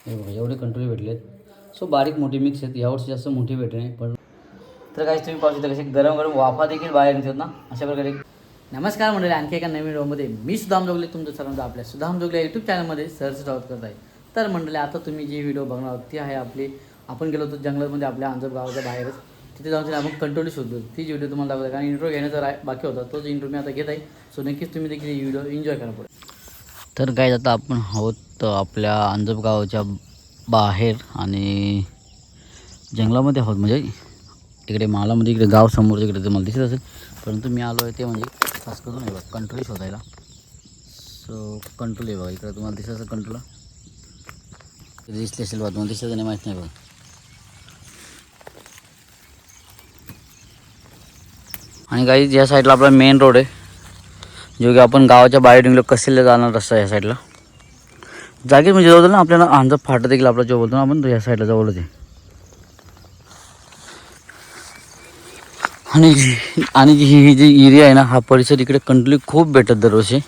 हे बघा एवढे कंट्रोल भेटलेत. सो बारीक मोठी मिक्स आहेत. यावर्षी जास्त मोठी भेटले नाही पण तर काही तुम्ही पाहू शकता कसे गरम गरम वाफा देखील बाहेर निघतात ना अशा प्रकारे. नमस्कार मंडळी, आणखी एका नवीन व्हिडिओमध्ये मी सुदाम जोगले तुमचं सर्वांचं आपल्या सुदाम जोगले यूट्यूब चॅनलमध्ये सहर्ष स्वागत करत आहे. तर मंडळी आता तुम्ही जी व्हिडिओ बघणार आहोत ती आहे आपली आपण गेलो होतो जंगलामध्ये आपल्या अंजप गावाच्या बाहेरच. तिथे जाऊन आपण कंट्रोल शोधलो. तीच व्हिडिओ तुम्हाला दाखवतो कारण इंट्रो घेण्याचा बाकी होता. तोच इंट्रो मी आता घेत आहे. सो नक्कीच तुम्ही देखील ही व्हिडिओ एन्जॉय करा पुढे. तर काय आता आपण आहोत आपल्या अंजप गावाच्या बाहेर आणि जंगलामध्ये आहोत. म्हणजे इकडे मालामध्ये इकडे गाव समोर इकडे तुम्हाला दिसत असेल. परंतु मी आलो आहे ते म्हणजे खास करून आहे बघा कंट्रोल शोधायला. सो कंट्रोल आहे बघा इकडे तुम्हाला दिसत असेल. कंट्रोल दिसले असेल बघा, तुम्हाला दिसतं नाही माहीत नाही बघा. आणि काही या साईडला आपला मेन रोड आहे जो की आपण गावाच्या बाहेर निघलो कसेला जाणार रस्ता या साईडला. जागेत म्हणजे जवळ ना आपल्याला अंजप फाटा देखील आपला जो बोलतो ना आपण या साईडला जवळच आहे. आणि ही जी एरिया आहे ना हा परिसर इकडे कंटिन्यू खूप भेटत दरवर्षी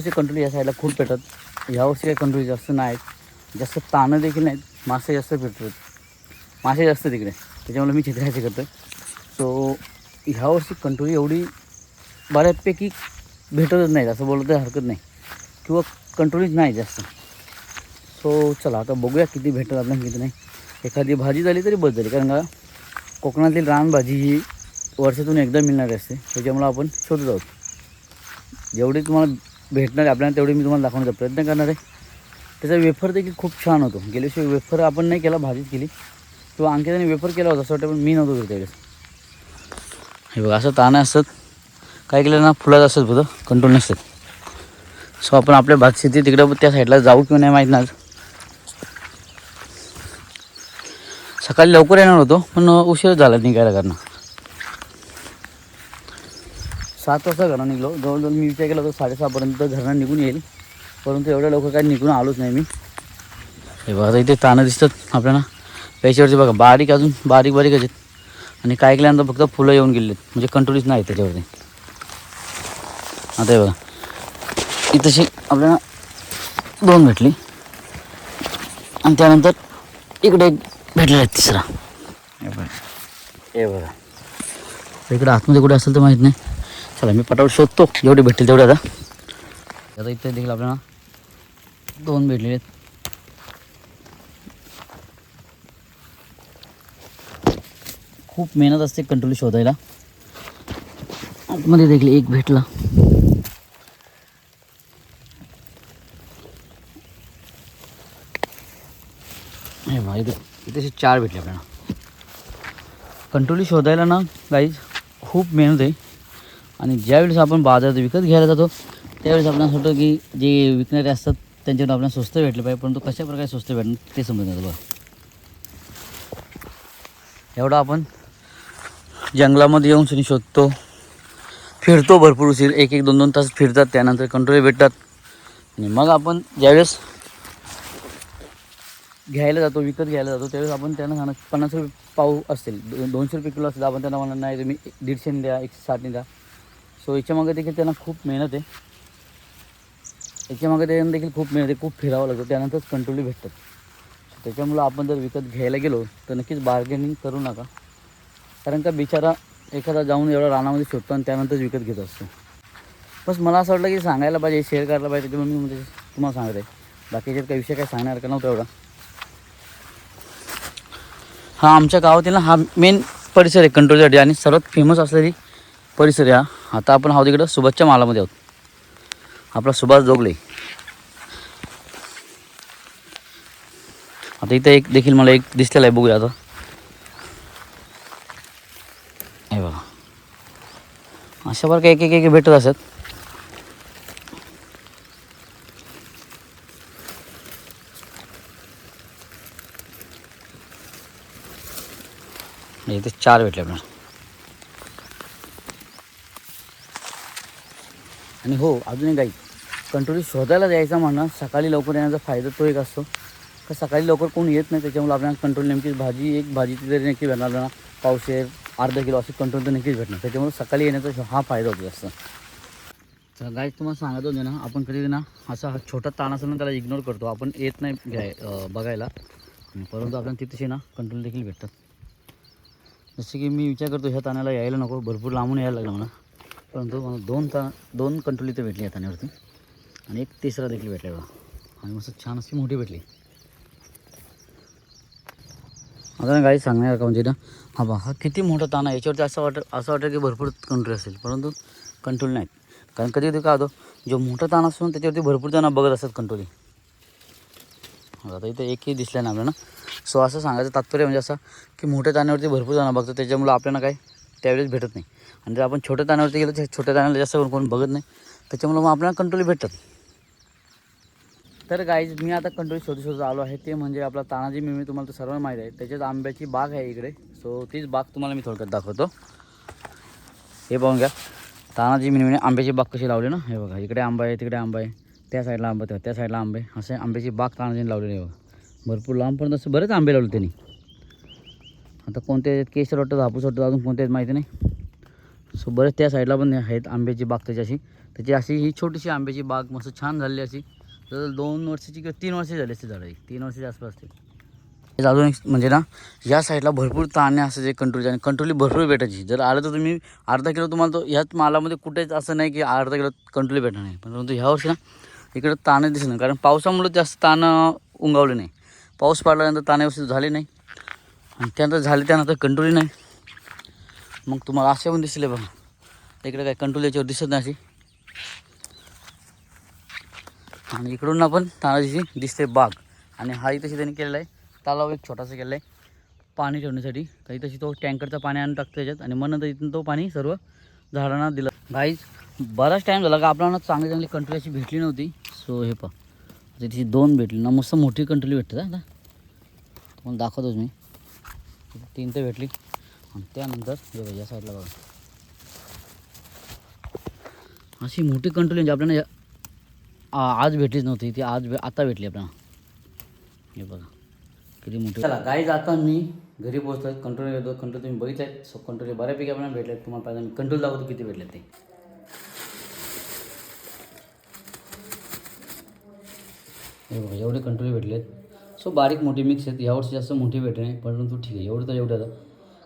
कंटिन्यू या साईडला खूप भेटत. ह्यावर्षी काही कंटिन्यू जास्त नाहीत, जास्त ताणं देखील नाहीत. मासे जास्त भेटतात, मासे जास्त तिकडे त्याच्यामुळे मी चित्रायचे करतो. सो ह्यावर्षी कंटिन्यू एवढी बऱ्यापैकी भेटतच नाहीत असं बोललं तर हरकत नाही किंवा कंटिन्यूच नाही जास्त. सो चला आता बघूया किती भेटत आपल्याला किती नाही. एखादी भाजी झाली तरी बस झाली कारण का कोकणातील रानभाजी ही वर्षातून एकदा मिळणारी असते. त्याच्यामुळं आपण शोधत आहोत. जेवढी तुम्हाला भेटणार आहे आपल्याला तेवढी मी तुम्हाला दाखवण्याचा प्रयत्न करणार आहे. त्याचा वेफर देखील खूप छान होतो. गेल्याशिवाय वेफर आपण नाही केला, भाजीच केली किंवा आणखी वेफर केला होता असं वाटतं पण मी नव्हतो करता त्यावेळेस. हे बघा असं ताणं असतात. काय केलं ना फुलात असतात फुलं कंट्रोल नसतात. सो आपण आपल्या भात शेती तिकडं त्या साईडला जाऊ किंवा नाही माहीत नाही. सकाळी लवकर येणार होतो पण उशीर झाला निघायला कारण 7 वाजता घरात निघलो. जवळजवळ मी विचार केला होता 6:30पर्यंत घरात निघून येईल, परंतु एवढ्या लवकर काही निघून आलोच नाही मी. हे बघा इथे ताणं दिसतात आपल्याला पैशावरती बघा बारीक अजून बारीकच आहेत. आणि काय केल्यानंतर फक्त फुलं येऊन गेलेत म्हणजे कंट्रोलच नाही त्याच्यावरती. आता हे बघा इथंशी आपल्याला 2 भेटली आणि त्यानंतर इकडे एक भेटलेला आहे तिसरा. हे बघा इकडे आतमध्ये कुठे असेल तर माहीत नाही. चला मी पटापट शोधतो जेवढे भेटतील तेवढे. आता इथे देखील आपल्याला 2 भेटलेले आहेत. खूप मेहनत असते कंट्रोल शोधायला. आतमध्ये देखील एक भेटला. हे बघा इथे 4 भेटले आपल्याला. कंट्रोल शोधायला ना गाईज खूप मेहनत आहे. आणि ज्यावेळेस आपण बाजारात विकत घ्यायला जातो त्यावेळेस आपल्याला असं वाटतं की जे विकणारे असतात त्यांच्याकडून आपल्याला स्वस्त भेटले पाहिजे, परंतु कशा प्रकारे स्वस्त भेटणार ते समजून येतं. बघा एवढं आपण जंगलामध्ये येऊन सुनी शोधतो, फिरतो भरपूर उशीर 1-2 तास फिरतात. त्यानंतर कंट्रोल भेटतात आणि मग आपण ज्यावेळेस घ्यायला जातो विकत घ्यायला जातो त्यावेळेस आपण त्यांना सांगणार 50 रुपये पाव असतील, 200 रुपये किलो असतील. आपण त्यांना म्हणणार नाही तुम्ही 150 द्या, 160 द्या. सो याच्यामागे देखील त्यांना खूप मेहनत आहे. याच्यामागे त्यांना देखील खूप मेहनत आहे, खूप फिरावं लागतं त्यानंतरच कंट्रोल भेटतात. त्याच्यामुळं आपण जर विकत घ्यायला गेलो तर नक्कीच बार्गेनिंग करू नका. कारण का बिचारा एखादा जाऊन एवढा रानामध्ये शोधतो आणि त्यानंतरच विकत घेत असतो. बस मला असं वाटलं की सांगायला पाहिजे, शेअर करायला पाहिजे, त्याच्यामुळे मी म्हणजे तुम्हाला सांगत आहे. बाकीच्यात काही विषय काय सांगणार का नव्हता एवढा. हा आमच्या गावातील हा मेन परिसर आहे कंट्रोलसाठी आणि सर्वात फेमस असलेली परिसर आहे हा. आता आपण आहोत इकडं सुभाषच्या मालामध्ये आहोत. आपला सुभाष जोगले. आता इथं एक देखील मला एक दिसलेला आहे, बघूया आता. हे बघा अशा प्रकारे एक भेटत असत. इथे 4 भेटले आपल्याला. आणि हो अजून एक गाई कंट्रोल शोधायला जायचा म्हणणं सकाळी लवकर येण्याचा फायदा तो एक असतो का सकाळी लवकर कोण येत नाही. त्याच्यामुळे आपल्याला कंट्रोल नेमकीच भाजी तरी नक्की भेटणार ना, पावशेर अर्धा किलो असे कंट्रोल तर नक्कीच भेटणार. त्याच्यामुळे सकाळी येण्याचा हा फायदा होतो जास्त. तर गाईज तुम्हाला सांगत होते ना, आपण कधी ना असा हा छोटा ताण असेल ना त्याला इग्नोर करतो, आपण येत नाही बघायला, परंतु आपल्याला तिथे ना कंट्रोल देखील भेटतात. जसे की मी विचार करतो ह्या ताण्याला यायला नको, भरपूर लांबून यायला लागलं मला, परंतु मला दोन कंट्रोल इथे भेटली या ताण्यावरती आणि एक तिसरा देखील भेटला बघा. आणि मस्त छान अशी मोठी भेटली. आता ना गाईज सांगण्यासारखं म्हणजे ना, हा किती मोठा ताण आहे. याच्यावरती असं वाटतं की भरपूर कंट्रोल असेल, परंतु कंट्रोल नाहीत. कारण कधी काय होतं, जो मोठा ताण असतो ना त्याच्यावरती भरपूर जण बघत असतात कंट्रोल. आता इथं एकही दिसलं नाही आपल्याला. सो असं सांगायचं तात्पर्य म्हणजे असं की मोठ्या ताण्यावरती भरपूर जण बघतात, त्याच्यामुळं आपल्याला काय त्यावेळेस भेटत नाही. आणि जर आपण छोट्या ताण्यावरती गेलो तर छोट्या ताण्याला जास्त कोण बघत नाही, त्याच्यामुळं मग आपल्याला कंट्रोल भेटतात. तर गाईज मी आता कंट्रोल शोधत आलो आहे, ते म्हणजे आपला तानाजी मी तुम्हाला तर सर्वांना माहीत आहे. त्याच्यात आंब्याची बाग आहे इकडे. सो तीच बाग तुम्हाला मी थोडक्यात दाखवतो. हे पाहून घ्या, तानाजी मिनी आंब्याची बाग कशी लावली ना. हे बघा, इकडे आंबा आहे, तिकडे आंबा आहे, त्या साईडला आंबा, त्या साईडला आंबे, असे आंब्याची बाग तानाजीने लावलेली आहे बघा. भरपूर लांबपर्यंत असं बरेच आंबे लावले त्यांनी. आता कोणते केशर वाटतं, हापूस वाटतं, अजून कोणते माहिती नाही. सो बरेच त्या साईडला पण आहेत आंब्याची बाग. त्याची अशी ही छोटीशी आंब्याची बाग मस्त छान झालेली अशी. तर 2 वर्षाची किंवा 3 वर्षाची झाली असते झाडं, 3 वर्षाच्या आसपास असते. अजून एक म्हणजे ना, या साईडला भरपूर ताणे असायचे कंट्रोल, आणि कंट्रोली भरपूर भेटायची. जर आलं तर तुम्ही अर्धा किलो, तुम्हाला तो ह्याच मालामध्ये कुठेच असं नाही की अर्धा किलो कंट्रोली भेटणार नाही. परंतु ह्या वर्षी ना इकडं ताणे दिसत नाही, कारण पावसामुळे जास्त ताण उंगावले नाही. पाऊस पडल्यानंतर ताणे व्यवस्थित झाले नाही, आणि त्यानंतर कंट्रोली नाही. मग तुम्हाला असे पण दिसले बघा, इकडे काय कंट्रोल याच्यावर दिसत नाही अशी. आणि इकडून आपण तानाजीची दिसते बाग. आणि हा तशी त्यांनी केलेला आहे तलाव, एक छोटासा केलेला आहे पाणी ठेवण्यासाठी. काही तशी तो टँकरचा पाणी आणून टाकतो त्याच्यात, आणि मग नंतर इथून तो पाणी सर्व झाडांना दिलं. गाईज बराच टाईम झाला का आपल्याला चांगली कंट्रोल अशी भेटली नव्हती. सो हे पहा, तिची 2 भेटली ना, मस्त मोठी कंट्रोल भेटते. आता तुम्हाला दाखवतोच मी. 3 तर भेटली, आणि त्यानंतर हे बघा या साईडला बघा, अशी मोठी कंट्रोल म्हणजे आपल्याला आज भेटलीच नव्हती ती, आता भेटली आपल्याला. हे बघा किती मोठी. चला गाईज आता मी घरी पोहोचतो आहे. कंट्रोल घेतो. कंट्रोल तुम्ही बघितलं आहे. सो कंट्रोल बऱ्यापैकी आपल्याला भेटले आहेत. तुम्हाला पाहिजे मी कंट्रोल दाखवतो किती भेटले ते. हे बघा एवढे कंट्रोल भेटले आहेत. सो बारीक मोठी मिक्स आहेत. यावर्षी जास्त मोठी भेटले नाही, परंतु ठीक आहे, एवढं तर एवढं आता.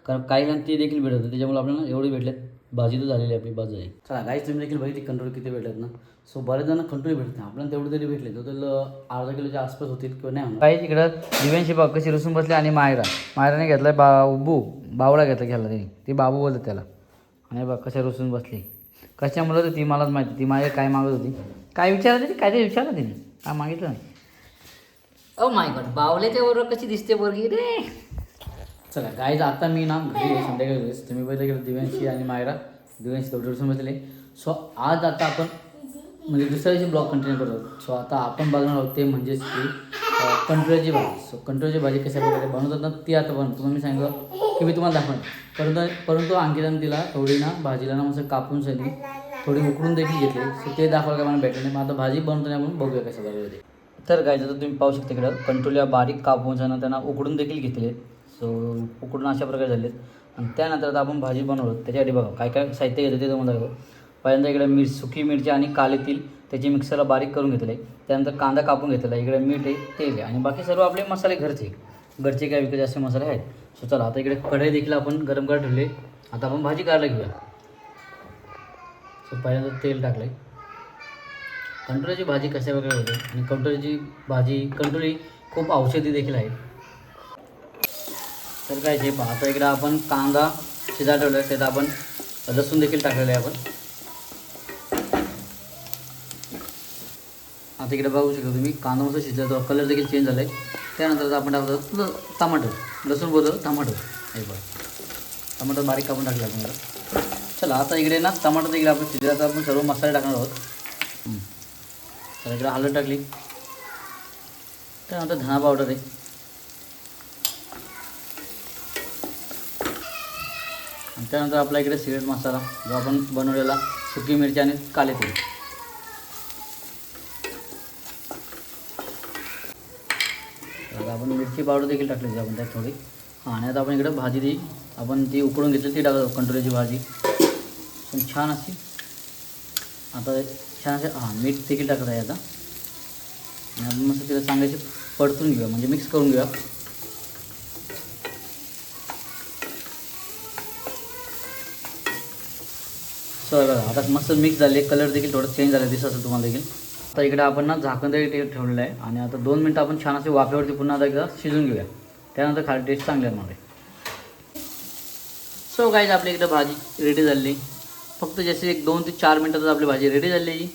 कारण काही जण ते देखील भेटत होते, त्याच्यामुळे आपल्याला एवढे भेटलेत. भाजी तर झालेली आपली, बाजू आहे. चला गाईज तुम्ही देखील बघितली कंट्रोल किती भेटतात ना. सो बरेच जण कंट्रोल भेटत नाही, आपल्याला तेवढे तरी भेटले. तर अर्धा किलोच्या आसपास होतील किंवा नाही होणार. काही इकडं दिव्यांशी बाग कशी रुसून बसली, आणि मायराने घेतला बावळा घ्यायला त्यांनी. ती बाबू बोलतात त्याला. आणि बघ कशा रुसून बसली. कशामुळे तर ती मलाच माहिती. ती माझ्या काय मागत होती, काय विचारत होती, काय ते विचारलं तिने, काय मागितलं नाही. ओ माय गॉड, बावल्याच्या बरोबर कशी दिसते पोरगी रे. चला गाईज आता मी ना घरी संध्याकाळी तुम्ही पहिले गेलो दिव्यांशी आणि मायरा. दिव्यांशी तेवढे रुसून बसले. सो आज आता आपण म्हणजे दुसऱ्या दिवशी ब्लॉग कंटिन्यू करतो. सो आता आपण बघणार आहोत ते म्हणजेच की कंट्रोलची भाजी. सो कंट्रोलची भाजी कशा प्रकारे बनवतात ना, ती आता बनवतो. तुम्हाला मी सांगितलं की मी तुम्हाला दाखवणार. परंतु अंकिताने तिला थोडी ना भाजीला ना मस्त कापून सनी थोडी उकडून देखील घेतली. सो ते दाखवायला काय मला भेटलं नाही. मग आता भाजी बनवताना आपण बघूया कशा प्रकारे ते. तर काय तर तुम्ही पाहू शकता इकडं कंट्रोल या बारीक कापून त्यांना उकडून देखील घेतले. सो उकडून अशा प्रकारे झालेत. आणि त्यानंतर आता आपण भाजी बनवतो. त्याच्यासाठी बघा काय काय साहित्य घेतं ते तुम्हाला दाखवतो. पहिल्यांदा इकडे सुकी मिरची आणि काले तेल त्याची मिक्सरला बारीक करून घेतलं आहे. त्यानंतर कांदा कापून घेतलेला आहे. इकडे मीठ आहे, तेल आहे, आणि बाकी सर्व आपले मसाले घरचे काय विकत असे मसाले आहेत. सो चला आता इकडे कढई देखील आपण गरम करायला ठेवले. आता आपण भाजी करायला घेऊया. सो पहिल्यांदा तेल टाकलं आहे. कंट्रोलची भाजी कशा वगैरे होते, आणि कंट्रोलची भाजी कंट्रोल खूप औषधी देखील आहे. तर काय जे आता इकडं आपण कांदा शिजायला ठेवला आहे, त्यात आपण लसूण देखील टाकलेलं आहे आपण. आता इकडे बघू शकता तुम्ही कांदा मस्त शिजला, तो कलर देखील चेंज झाला आहे. त्यानंतर आपण टाकतो टमाटर, लसूण बोलतो टमाटर. हे बघा टमाटर बारीक कापून टाकलं आपण. चला आता इकडे ना टमाटर देखील आपण शिजला, तर आपण सर्व मसाले टाकणार आहोत. तर इकडे हळद टाकली. त्यानंतर धना पावडर आहे. आणि त्यानंतर आपला इकडे सिक्रेट मसाला जो आपण बनवलेला सुकी मिरची आणि काले तेल. तर आपण मिरची पावडर देखील टाकली आपण त्यात थोडी. आणि आता आपण इकडे भाजी आपण ती उकडून घेतली ती टाकतो. कंट्रोलची भाजी पण छान अशी आता छान असे मीठ देखील टाकत आहे आता. आणि आपण मस्त तिला चांगल्याशी परतून घेऊया, म्हणजे मिक्स करून घेऊया. सो बघा आता मस्त मिक्स झाले, कलर देखील थोडं चेंज झालं दिसत असेल तुम्हाला देखील. आता इकडे आपण ना झाकण देखील ठेवलेलं आहे आणि आता 2 मिनटं आपण छान असे वाफेवरती पुन्हा एकदा शिजून घेऊया. त्यानंतर खाली टेस्ट चांगली येणार आहे. सो गाईज आपल्या इकडे भाजी रेडी झाली. फक्त जसे 2 ते 4 मिनटातच आपली भाजी रेडी झाली.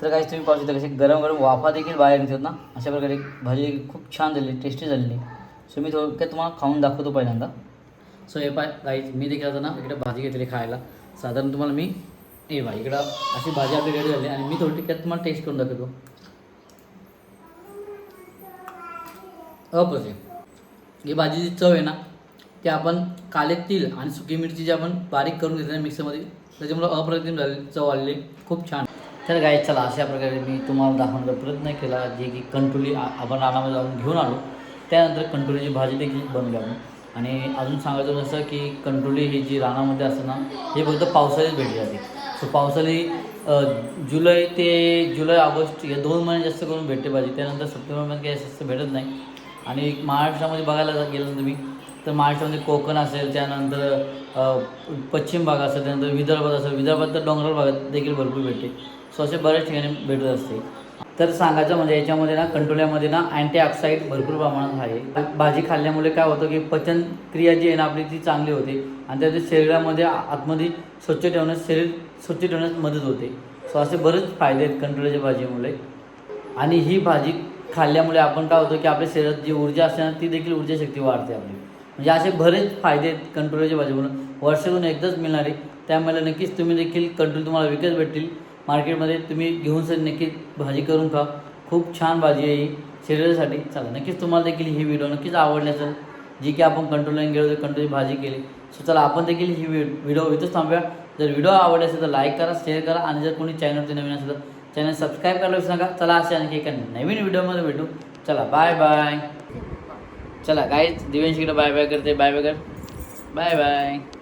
तर गाईज तुम्ही पाहू शकता कशी गरम गरम वाफा देखील बाहेर निघतात ना. अशा प्रकारे भाजी खूप छान झाली, टेस्टी झालेली. सो मी थोडक्यात तुम्हाला खाऊन दाखवतो पहिल्यांदा. सो हे पाय गाईज मी देखील आता ना इकडे भाजी घेतली खायला. साधारण तुम्हाला मी हे भाई इकडं अशी भाजी आपली रेडी झाली आणि मी थोडी त्यात तुम्हाला टेस्ट करून दाखवतो. अप्रतिम. ही भाजीची चव आहे ना ती आपण काले तीळ आणि सुकी मिरची जी आपण बारीक करून घेतली मिक्सरमध्ये त्याच्यामुळे अप्रतिम झाली, चव आलेली खूप छान. तर गाईज चला अशा प्रकारे मी तुम्हाला दाखवण्याचा प्रयत्न केला. जे की कंटोली आपण रानामध्ये जाऊन घेऊन आलो. त्यानंतर कंटोलीची भाजी देखील बनवली आपण. आणि अजून सांगायचं जसं की कंटोली ही जी रानामध्ये असते ना हे फक्त पावसाळ्यात भेटली जाते. सो पावसाळी जुलै ऑगस्ट या 2 महिने जास्त करून भेटते भाजी. त्यानंतर सप्टेंबरमध्ये काही जास्त भेटत नाही. आणि महाराष्ट्रामध्ये बघायला गेलं तुम्ही तर महाराष्ट्रामध्ये कोकण असेल, त्यानंतर पश्चिम भाग असेल, त्यानंतर विदर्भात असेल, विदर्भात तर डोंगराळ भागात देखील भरपूर भेटते. सो असे बऱ्याच ठिकाणी भेटत असते. तर सांगायचं म्हणजे याच्यामध्ये ना कंटोल्यामध्ये ना अँटीऑक्साईड भरपूर प्रमाणात आहे. भाजी खाल्ल्यामुळे काय होतं की पचनक्रिया जी आहे ना आपली ती चांगली होते आणि त्याच्या शरीरामध्ये आतमध्ये शरीर स्वच्छ ठेवण्यास मदत होते. सो असे बरेच फायदे आहेत कंटोल्याच्या भाजीमुळे. आणि ही भाजी खाल्ल्यामुळे आपण काय होतं की आपल्या शरीरात जी ऊर्जा असते ना ती देखील ऊर्जाशक्ती वाढते आपली. म्हणजे असे बरेच फायदे आहेत कंटोल्याच्या भाजीमुळे. वर्षातून एकदाच मिळणारे, त्यामुळे नक्कीच तुम्ही देखील कंटोल तुम्हाला विकत भेटतील मार्केटमध्ये. तुम्ही घेऊन सर नक्कीच भाजी करून खा. खूप छान भाजी आहे ही शरीरासाठी. चला नक्कीच तुम्हाला देखील ही व्हिडिओ नक्कीच आवडली असेल, जी की आपण कंट्रोलने गेलो तर कंट्रोलची भाजी केली. सो चला आपण देखील ही व्हिडिओ इथंच थांबूया. जर व्हिडिओ आवडले असेल तर लाईक करा, शेअर करा आणि जर कोणी चॅनलवरती नवीन असेल तर चॅनल सबस्क्राईब करायला विसरू नका. चला असे आणखी एका नवीन व्हिडिओमध्ये भेटू. चला बाय बाय. चला गाईज दिव्यांशीकडे बाय बाय करते. बाय बाय कर. Bye bye.